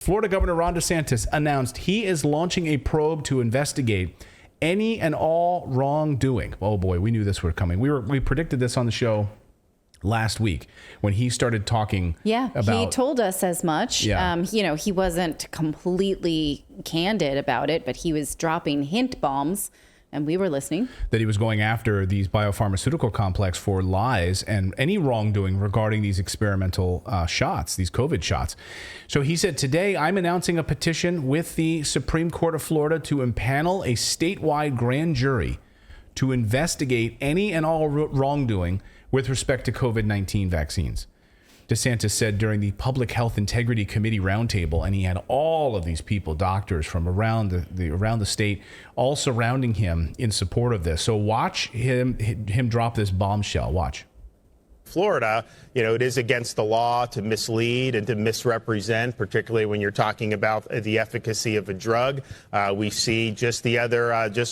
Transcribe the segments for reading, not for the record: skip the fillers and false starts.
Florida Governor Ron DeSantis announced he is launching a probe to investigate any and all wrongdoing. Oh boy, we knew this was coming. We predicted this on the show last week when he started talking. About, he told us as much. Yeah. He wasn't completely candid about it, but he was dropping hint bombs. And we were listening. That he was going after these biopharmaceutical complex for lies and any wrongdoing regarding these experimental shots, these COVID shots. So he said, today I'm announcing a petition with the Supreme Court of Florida to impanel a statewide grand jury to investigate any and all wrongdoing with respect to COVID-19 vaccines. DeSantis said during the Public Health Integrity Committee roundtable, and he had all of these people, doctors from around the state, all surrounding him in support of this. So watch him drop this bombshell. Watch. Florida, it is against the law to mislead and to misrepresent, particularly when you're talking about the efficacy of a drug. We see just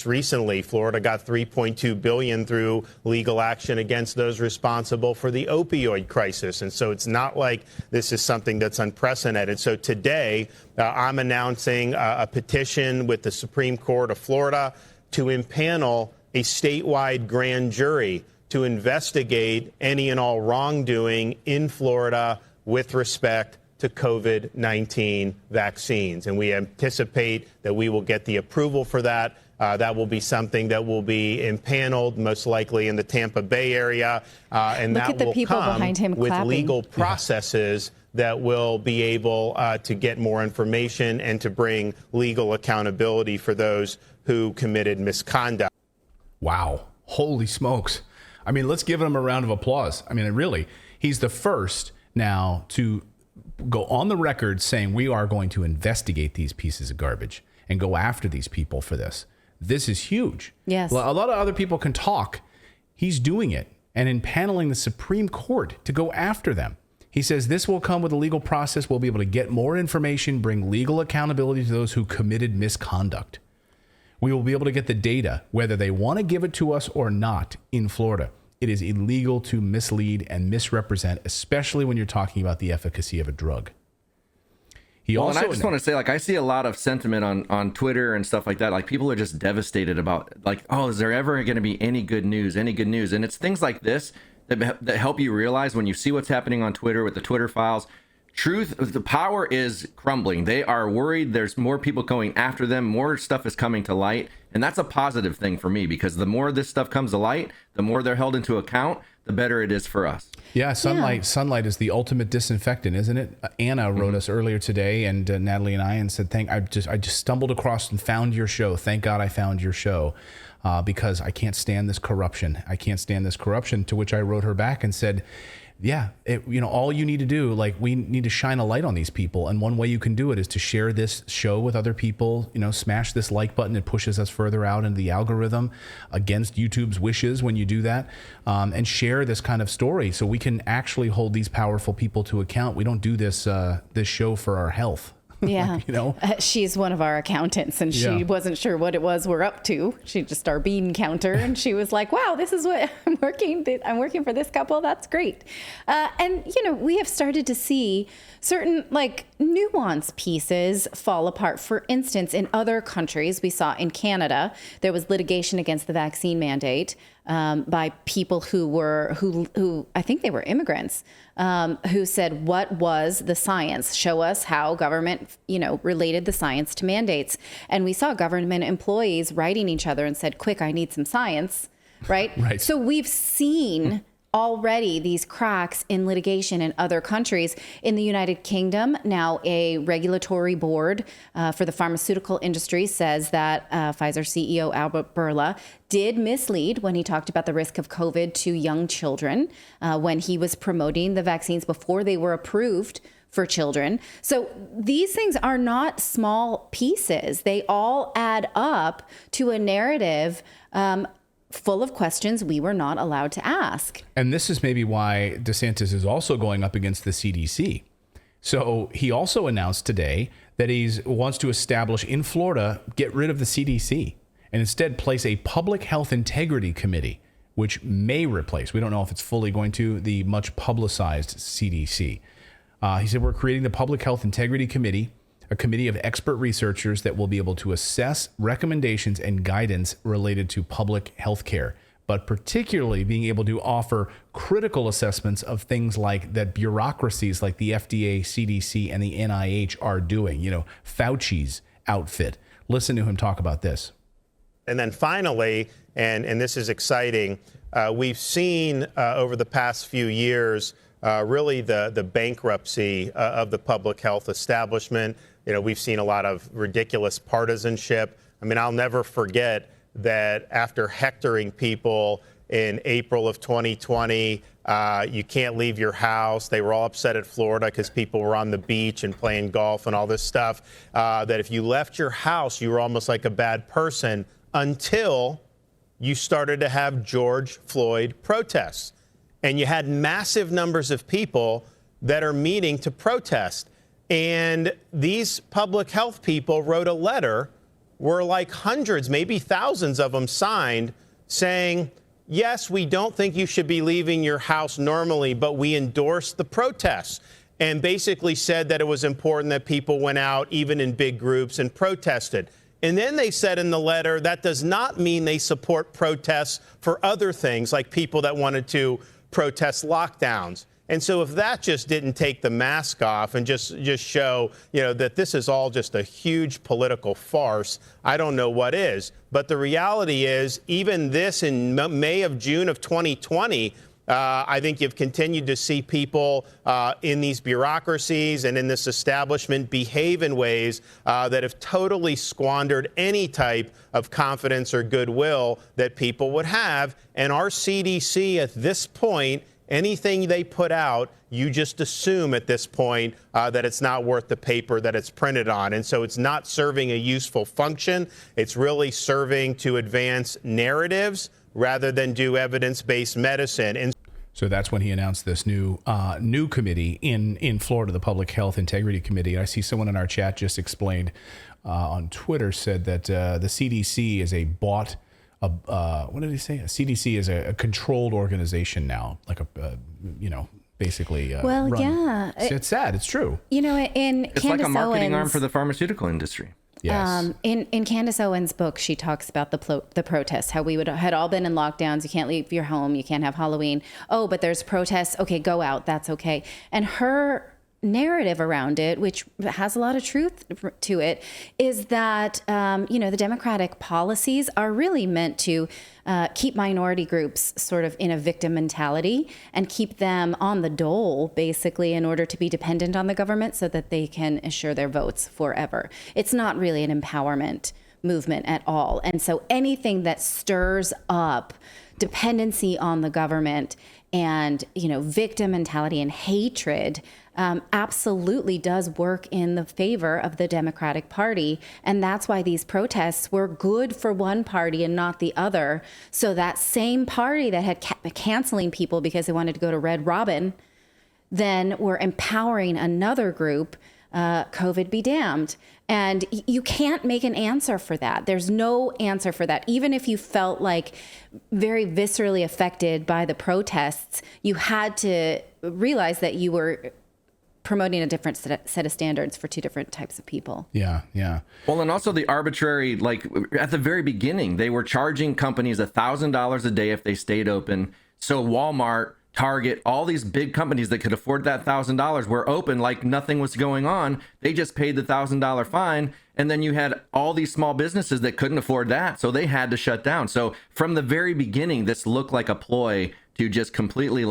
recently, Florida got $3.2 billion through legal action against those responsible for the opioid crisis. And so it's not like this is something that's unprecedented. So today, I'm announcing a petition with the Supreme Court of Florida to impanel a statewide grand jury to investigate any and all wrongdoing in Florida with respect to COVID-19 vaccines. And we anticipate that we will get the approval for that. That will be something that will be impaneled, most likely in the Tampa Bay area. And Look that at the will people come behind him with clapping. legal processes that will be able to get more information and to bring legal accountability for those who committed misconduct. Wow. Holy smokes. I mean, let's give him a round of applause. I mean, really, he's the first now to go on the record saying we are going to investigate these pieces of garbage and go after these people for this. This is huge. Yes. A lot of other people can talk. He's doing it and impaneling the Supreme Court to go after them. He says this will come with a legal process. We'll be able to get more information, bring legal accountability to those who committed misconduct. We will be able to get the data, whether they want to give it to us or not in Florida. It is illegal to mislead and misrepresent, especially when you're talking about the efficacy of a drug. And I just want to say, I see a lot of sentiment on Twitter and stuff like that. Like, people are just devastated about, is there ever going to be any good news? And it's things like this that help you realize when you see what's happening on Twitter with the Twitter files. The power is crumbling. They are worried. There's more people going after them. More stuff is coming to light. And that's a positive thing for me, because the more this stuff comes to light, the more they're held into account, the better it is for us. Yeah, sunlight is the ultimate disinfectant, isn't it? Anna wrote us earlier today, and Natalie and I, and said, I just stumbled across and found your show. Thank God I found your show, because I can't stand this corruption. I can't stand this corruption. To which I wrote her back and said, yeah, all you need to do, we need to shine a light on these people. And one way you can do it is to share this show with other people, smash this like button. It pushes us further out into the algorithm against YouTube's wishes when you do that, and share this kind of story so we can actually hold these powerful people to account. We don't do this show for our health. Yeah. She's one of our accountants, and she wasn't sure what it was we're up to. She just our bean counter, and she was like, wow, this is what I'm working for this couple. That's great. And we have started to see certain nuance pieces fall apart. For instance, in other countries, we saw in Canada, there was litigation against the vaccine mandate by people who I think they were immigrants, who said, what was the science? Show us how government, related the science to mandates. And we saw government employees writing each other and said, quick, I need some science, right? Right. So we've seen already these cracks in litigation in other countries. In the United Kingdom, now a regulatory board for the pharmaceutical industry says that Pfizer CEO Albert Bourla did mislead when he talked about the risk of COVID to young children when he was promoting the vaccines before they were approved for children. So these things are not small pieces. They all add up to a narrative full of questions we were not allowed to ask. And this is maybe why DeSantis is also going up against the CDC. So he also announced today that he wants to establish in Florida, get rid of the CDC and instead place a public health integrity committee, which may replace, we don't know if it's fully going to, the much publicized CDC. He said, we're creating the public health integrity committee a committee of expert researchers that will be able to assess recommendations and guidance related to public health care, but particularly being able to offer critical assessments of things like that bureaucracies like the FDA, CDC, and the NIH are doing, Fauci's outfit. Listen to him talk about this. And then finally, and this is exciting, we've seen over the past few years really the bankruptcy of the public health establishment. We've seen a lot of ridiculous partisanship. I mean, I'll never forget that after hectoring people in April of 2020, you can't leave your house. They were all upset at Florida because people were on the beach and playing golf and all this stuff, that if you left your house, you were almost like a bad person until you started to have George Floyd protests. And you had massive numbers of people that are meeting to protest. And these public health people wrote a letter where like hundreds, maybe thousands of them signed saying, yes, we don't think you should be leaving your house normally, but we endorse the protests, and basically said that it was important that people went out even in big groups and protested. And then they said in the letter that does not mean they support protests for other things, like people that wanted to protest lockdowns. And so if that just didn't take the mask off and just show, that this is all just a huge political farce, I don't know what is. But the reality is, even this in June of 2020, I think you've continued to see people in these bureaucracies and in this establishment behave in ways that have totally squandered any type of confidence or goodwill that people would have. And our CDC at this point, anything they put out, you just assume at this point that it's not worth the paper that it's printed on. And so it's not serving a useful function. It's really serving to advance narratives rather than do evidence-based medicine. And so that's when he announced this new committee in Florida, the Public Health Integrity Committee. I see someone in our chat just explained on Twitter, said that the CDC is what did he say? A CDC is a controlled organization now, like basically. Well, run. yeah. It's sad. It's true. It's like a marketing arm for the pharmaceutical industry. Yes. In Candace Owens' book, she talks about the protests, how we had all been in lockdowns. You can't leave your home. You can't have Halloween. Oh, but there's protests. Okay, go out. That's okay. And her narrative around it, which has a lot of truth to it, is that, the Democratic policies are really meant to keep minority groups sort of in a victim mentality and keep them on the dole, basically, in order to be dependent on the government so that they can assure their votes forever. It's not really an empowerment movement at all. And so anything that stirs up dependency on the government and, victim mentality and hatred absolutely does work in the favor of the Democratic Party. And that's why these protests were good for one party and not the other. So that same party that had kept canceling people because they wanted to go to Red Robin, then were empowering another group, COVID be damned. And you can't make an answer for that. There's no answer for that. Even if you felt like very viscerally affected by the protests, you had to realize that you were promoting a different set of standards for two different types of people. Yeah. Well, and also the arbitrary, at the very beginning, they were charging companies $1,000 a day if they stayed open. So Walmart, Target, all these big companies that could afford that $1,000 were open like nothing was going on. They just paid the $1,000 fine. And then you had all these small businesses that couldn't afford that. So they had to shut down. So from the very beginning, this looked like a ploy to just completely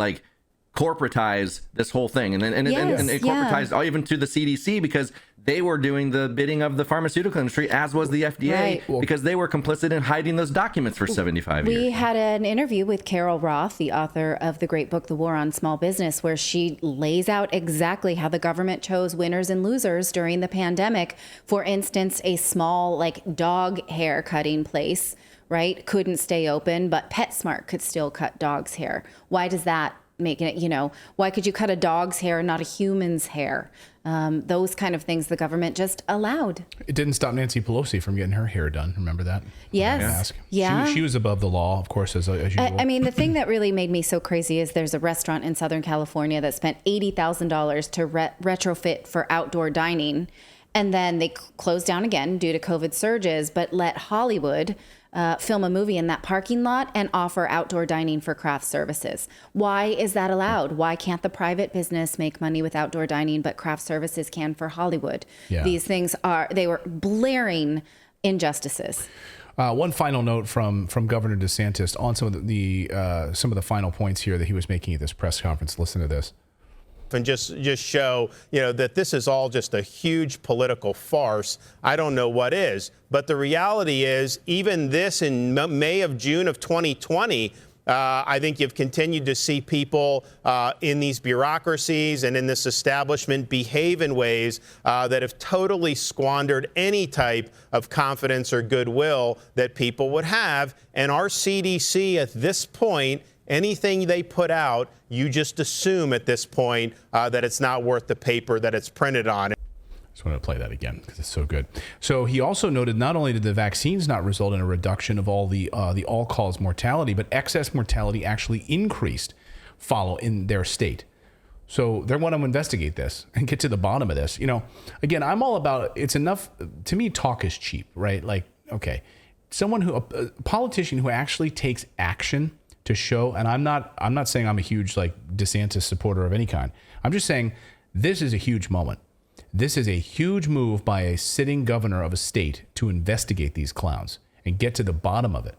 corporatize this whole thing. And then and it corporatized even to the CDC because they were doing the bidding of the pharmaceutical industry, as was the FDA, right, because they were complicit in hiding those documents for 75 years. We had an interview with Carol Roth, the author of the great book, The War on Small Business, where she lays out exactly how the government chose winners and losers during the pandemic. For instance, a small dog hair cutting place, right, couldn't stay open, but PetSmart could still cut dog's hair. Why does that making it, why could you cut a dog's hair and not a human's hair? Those kind of things the government just allowed. It didn't stop Nancy Pelosi from getting her hair done. Remember that? Yes. Yeah. She was above the law, of course, as usual. I mean, the thing that really made me so crazy is there's a restaurant in Southern California that spent $80,000 to retrofit for outdoor dining. And then they closed down again due to COVID surges, but let Hollywood film a movie in that parking lot and offer outdoor dining for craft services. Why is that allowed? Why can't the private business make money with outdoor dining, but craft services can for Hollywood? Yeah. These things they were blaring injustices. One final note from Governor DeSantis on some of the final points here that he was making at this press conference. Listen to this. And just show, that this is all just a huge political farce. I don't know what is. But the reality is, even this in May of June of 2020, I think you've continued to see people in these bureaucracies and in this establishment behave in ways that have totally squandered any type of confidence or goodwill that people would have. And our CDC at this point, anything they put out, you just assume at this point that it's not worth the paper that it's printed on. Just want to play that again because it's so good. So he also noted not only did the vaccines not result in a reduction of all the all-cause mortality, but excess mortality actually increased in their state. So they want to investigate this and get to the bottom of this. Again, I'm all about it's enough. To me, talk is cheap, right? Like, okay, a politician who actually takes action to show, and I'm not saying I'm a huge DeSantis supporter of any kind. I'm just saying this is a huge moment. This is a huge move by a sitting governor of a state to investigate these clowns and get to the bottom of it.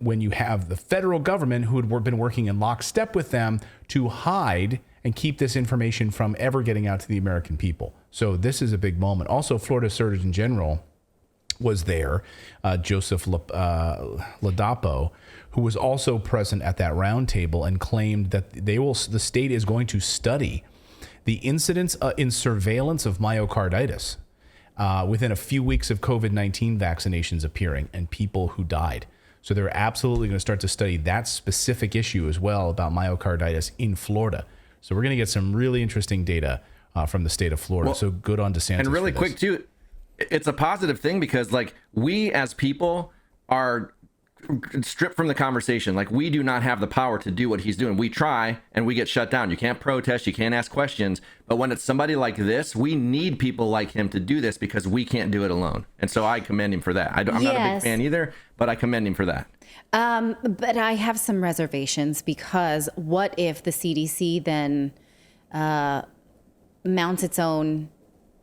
When you have the federal government who had been working in lockstep with them to hide and keep this information from ever getting out to the American people. So this is a big moment. Also, Florida Surgeon General was there, Joseph Ladapo, who was also present at that roundtable and claimed that the state is going to study the incidence in surveillance of myocarditis within a few weeks of COVID-19 vaccinations appearing and people who died. So they're absolutely going to start to study that specific issue as well about myocarditis in Florida. So we're going to get some really interesting data from the state of Florida. So good on DeSantis. And really quick too, it's a positive thing because we as people are stripped from the conversation. We do not have the power to do what he's doing. We try and we get shut down. You can't protest, you can't ask questions. But when it's somebody like this, we need people like him to do this because we can't do it alone. And so I commend him for that. I'm not a big fan either, but I commend him for that. But I have some reservations because what if the CDC then mounts its own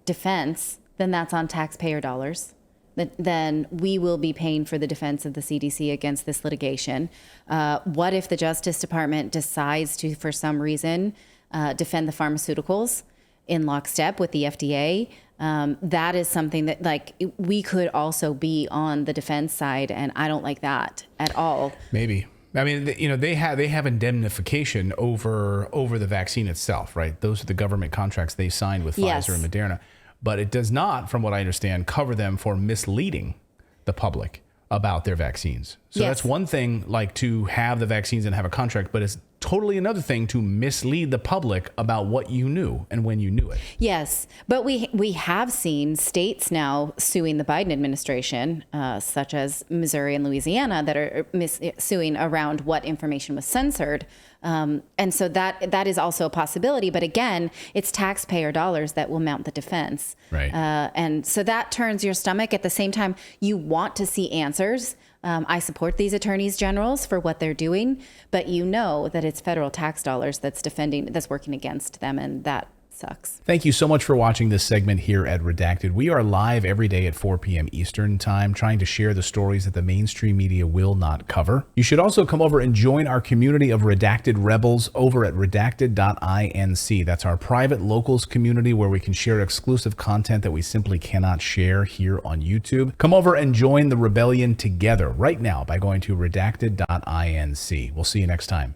defense? Then that's on taxpayer dollars. Then we will be paying for the defense of the CDC against this litigation. What if the Justice Department decides to, for some reason, defend the pharmaceuticals in lockstep with the FDA? That is something that we could also be on the defense side, and I don't like that at all. Maybe. I mean, they have indemnification over the vaccine itself, right? Those are the government contracts they signed with Pfizer and Moderna. But it does not, from what I understand, cover them for misleading the public about their vaccines. So that's one thing, to have the vaccines and have a contract, but it's totally another thing to mislead the public about what you knew and when you knew it. Yes, but we have seen states now suing the Biden administration, such as Missouri and Louisiana, that are suing around what information was censored. And so that is also a possibility. But again, it's taxpayer dollars that will mount the defense. Right. And so that turns your stomach. At the same time, you want to see answers. I support these attorneys generals for what they're doing, but that it's federal tax dollars that's working against them, and that sucks. Thank you so much for watching this segment here at Redacted. We are live every day at 4 p.m. Eastern Time, trying to share the stories that the mainstream media will not cover. You should also come over and join our community of Redacted Rebels over at Redacted.inc. That's our private locals community where we can share exclusive content that we simply cannot share here on YouTube. Come over and join the rebellion together right now by going to Redacted.inc. We'll see you next time.